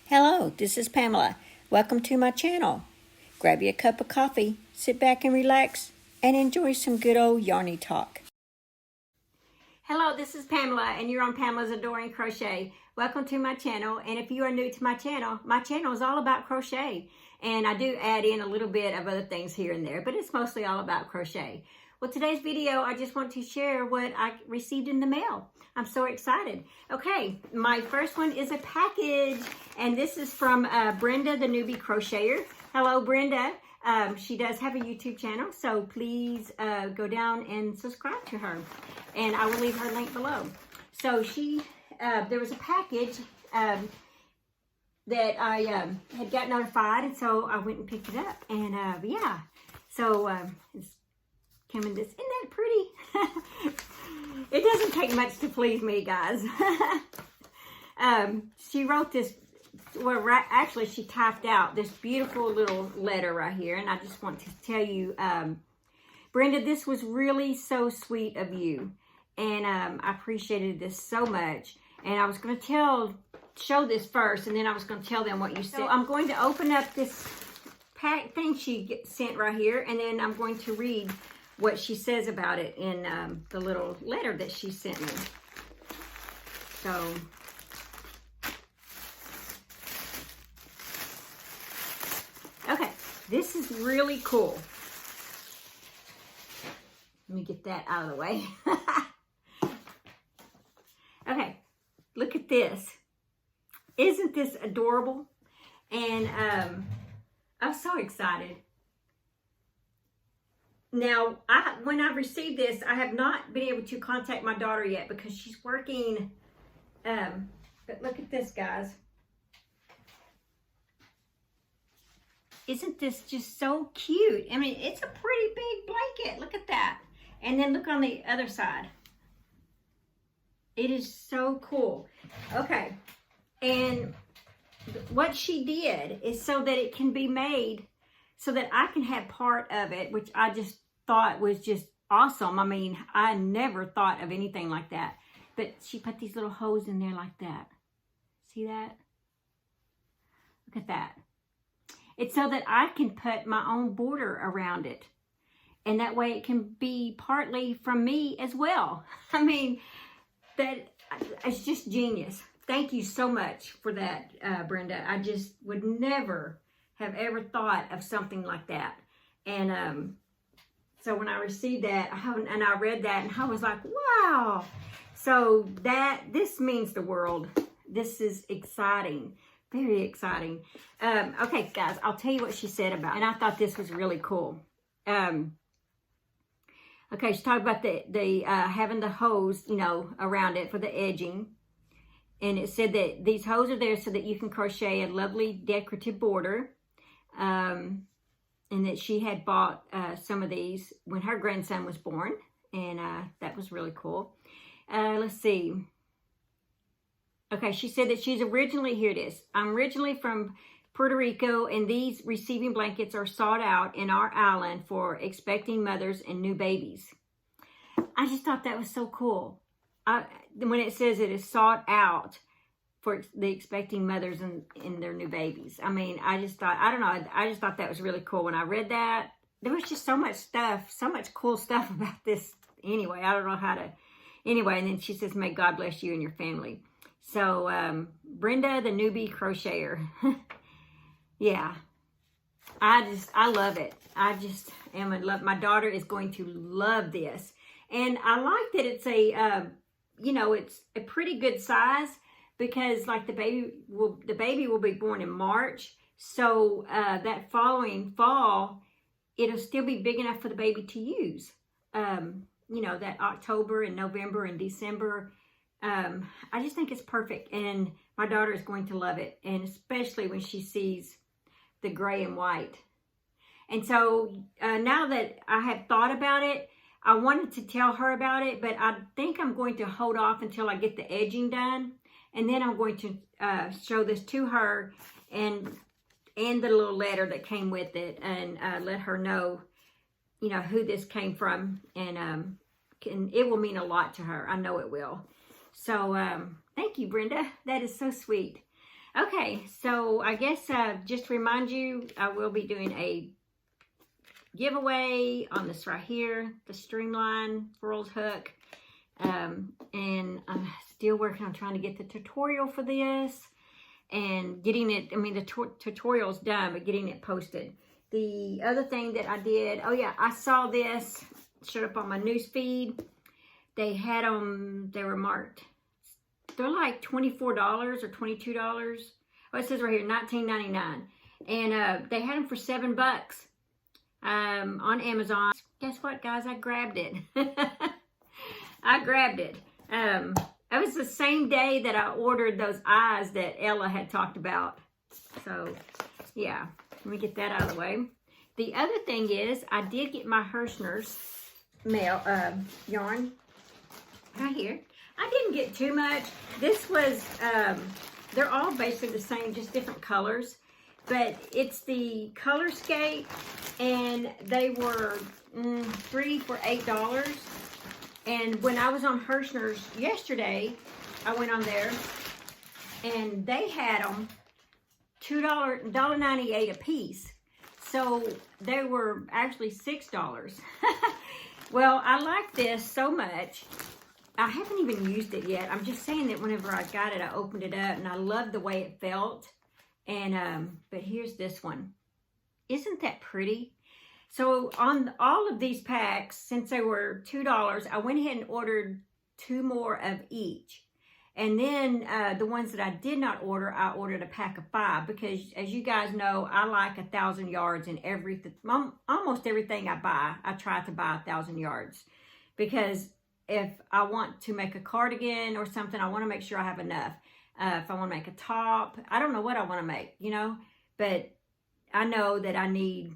Hello, this is Pamela. Welcome to my channel. Grab you a cup of coffee, sit back and relax, and enjoy some good old yarny talk. Hello, this is Pamela, and you're on Pamela's Adoring Crochet. Welcome to my channel, and if you are new to my channel is all about crochet. And I do add in a little bit of other things here and there, but it's mostly all about crochet. Well, today's video, I just want to share what I received in the mail. I'm so excited. Okay, my first one is a package, and this is from Brenda the Newbie Crocheter. Hello, Brenda. She does have a YouTube channel, so please go down and subscribe to her. And I will leave her link below. So there was a package that I had got notified, and so I went and picked it up. And yeah, so it's came in this. Isn't that pretty? It doesn't take much to please me, guys. She wrote this, well, actually she typed out this beautiful little letter right here, and I just want to tell you, Brenda, this was really so sweet of you, and I appreciated this so much. And I was going to show this first, and then I was going to tell them what you said. So I'm going to open up this pack thing she sent right here, and then I'm going to read what she says about it in the little letter that she sent me. So, okay, this is really cool. Let me get that out of the way. Okay, look at this. Isn't this adorable? And I'm so excited. Now, when I received this, I have not been able to contact my daughter yet because she's working. But look at this, guys. Isn't this just so cute? I mean, it's a pretty big blanket. Look at that. And then look on the other side. It is so cool. Okay. And what she did is so that it can be made so that I can have part of it, which I just thought was just awesome. I mean, I never thought of anything like that. But she put these little holes in there like that. See that? Look at that. It's so that I can put my own border around it. And that way it can be partly from me as well. I mean, it's just genius. Thank you so much for that, Brenda. I just would never have ever thought of something like that. And so when I received that, I read that, and I was like, wow. So this means the world. This is exciting, very exciting. Okay, guys, I'll tell you what she said about it. And I thought this was really cool. Okay, she talked about the having the hose, around it for the edging. And it said that these hose are there so that you can crochet a lovely decorative border. And that she had bought some of these when her grandson was born. And that was really cool. Let's see. Okay, she said that she's originally, here it is. I'm originally from Puerto Rico, and these receiving blankets are sought out in our island for expecting mothers and new babies. I just thought that was so cool. When it says it is sought out for the expecting mothers and their new babies. I mean, I just thought, I don't know, I just thought that was really cool. When I read that, there was just so much stuff, so much cool stuff about this anyway. I don't know how to, anyway, and then she says, may God bless you and your family. So, Brenda the Newbie Crocheter. Yeah, I love it. I just am in love. My daughter is going to love this. And I like that it's it's a pretty good size, because like the baby will be born in March. So that following fall, it'll still be big enough for the baby to use. That October and November and December. I just think it's perfect. And my daughter is going to love it. And especially when she sees the gray and white. And so now that I have thought about it, I wanted to tell her about it, but I think I'm going to hold off until I get the edging done. And then I'm going to show this to her and the little letter that came with it, and let her know, who this came from. And it will mean a lot to her. I know it will. So thank you, Brenda. That is so sweet. Okay, so I guess just to remind you, I will be doing a giveaway on this right here, the Streamline World Hook. And I'm still working on trying to get the tutorial for this and getting it, I mean, the tutorial's done, but getting it posted. The other thing that I did, oh yeah, I saw this, showed up on my news feed. They had them, they were marked. They're like $24 or $22. Oh, it says right here, $19.99. And they had them for $7 on Amazon. Guess what, guys? I grabbed it. I grabbed it. That was the same day that I ordered those eyes that Ella had talked about. So, yeah. Let me get that out of the way. The other thing is, I did get my Herrshners yarn right here. I didn't get too much. This was, they're all basically the same, just different colors. But it's the Colorscape, and they were 3 for $8. And when I was on Herrshners yesterday, I went on there, and they had them $1.98 a piece. So they were actually $6. Well, I like this so much. I haven't even used it yet. I'm just saying that whenever I got it, I opened it up, and I loved the way it felt. And but here's this one. Isn't that pretty? So on all of these packs, since they were $2, I went ahead and ordered 2 more of each. And then the ones that I did not order, I ordered a pack of 5 because, as you guys know, I like 1,000 yards in everything. Almost everything I buy, I try to buy 1,000 yards, because if I want to make a cardigan or something, I want to make sure I have enough. If I want to make a top, I don't know what I want to make, you know, but I know that I need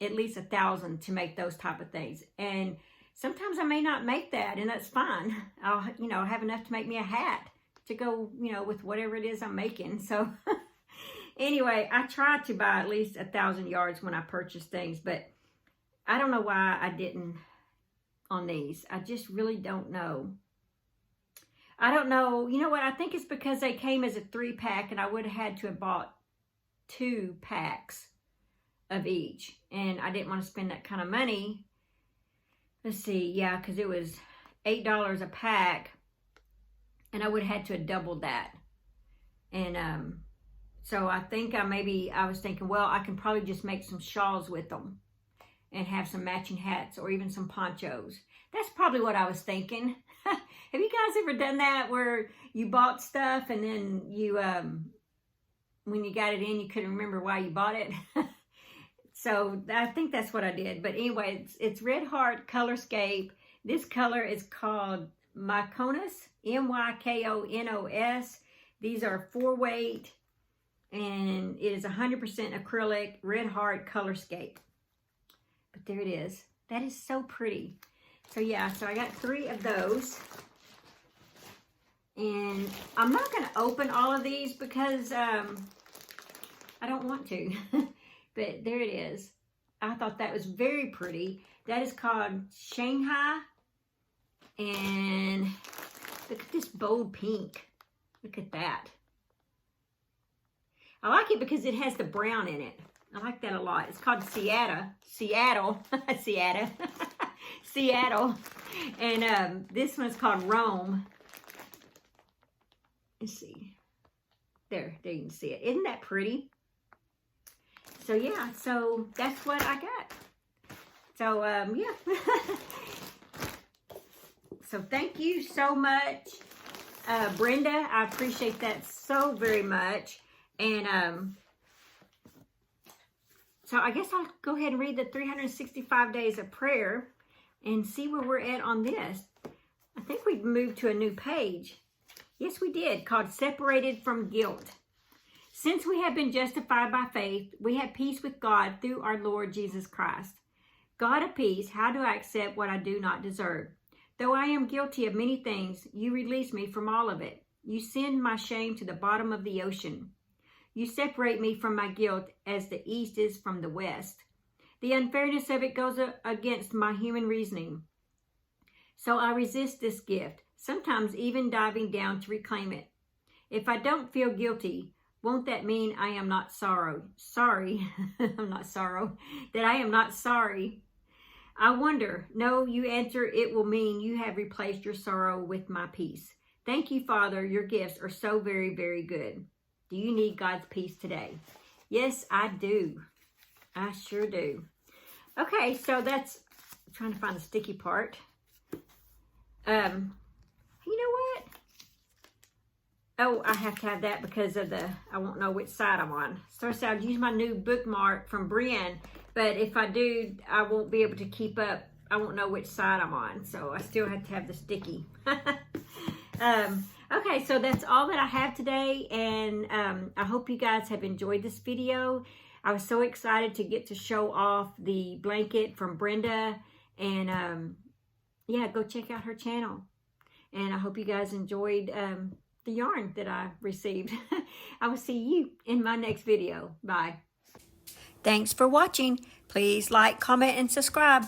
at least 1,000 to make those type of things. And sometimes I may not make that, and that's fine. I'll, you know, have enough to make me a hat to go, you know, with whatever it is I'm making. So anyway, I try to buy at least 1,000 yards when I purchase things, but I don't know why I didn't on these. I just really don't know. I don't know. You know what? I think it's because they came as a 3-pack, and I would have had to have bought 2 packs of each, and I didn't want to spend that kind of money. Let's see, yeah, because it was $8 a pack, and I would have had to have doubled that. And so I think I was thinking, well, I can probably just make some shawls with them and have some matching hats or even some ponchos. That's probably what I was thinking. Have you guys ever done that, where you bought stuff and then you, when you got it in, you couldn't remember why you bought it? So I think that's what I did. But anyway, it's Red Heart Colorscape. This color is called Mykonos, Mykonos. These are 4-weight, and it is 100% acrylic Red Heart Colorscape. But there it is. That is so pretty. So yeah, so I got 3 of those. And I'm not going to open all of these because I don't want to. But there it is. I thought that was very pretty. That is called Shanghai. And look at this bold pink. Look at that. I like it because it has the brown in it. I like that a lot. It's called Seattle. Seattle. And this one's called Rome. Let's see. There you can see it. Isn't that pretty? So yeah, so that's what I got. So yeah. So thank you so much, Brenda. I appreciate that so very much. And so I guess I'll go ahead and read the 365 days of prayer and see where we're at on this. I think we've moved to a new page. Yes, we did, called Separated from Guilt. Since we have been justified by faith, we have peace with God through our Lord Jesus Christ. God of peace, how do I accept what I do not deserve? Though I am guilty of many things, you release me from all of it. You send my shame to the bottom of the ocean. You separate me from my guilt as the east is from the west. The unfairness of it goes against my human reasoning. So I resist this gift, sometimes even diving down to reclaim it. If I don't feel guilty, Won't that mean I am not sorry? I'm not sorrow. That I am not sorry. I wonder. No, you answer, it will mean you have replaced your sorrow with my peace. Thank you, Father. Your gifts are so very, very good. Do you need God's peace today? Yes, I do. I sure do. Okay, so that's, I'm trying to find the sticky part. You know what? Oh, I have to have that because of I won't know which side I'm on. So I'll use my new bookmark from Brienne, but if I do, I won't be able to keep up. I won't know which side I'm on, so I still have to have the sticky. Okay, so that's all that I have today, and I hope you guys have enjoyed this video. I was so excited to get to show off the blanket from Brenda, and yeah, go check out her channel. And I hope you guys enjoyed the yarn that I received. I will see you in my next video. Bye. Thanks for watching. Please like, comment, and subscribe.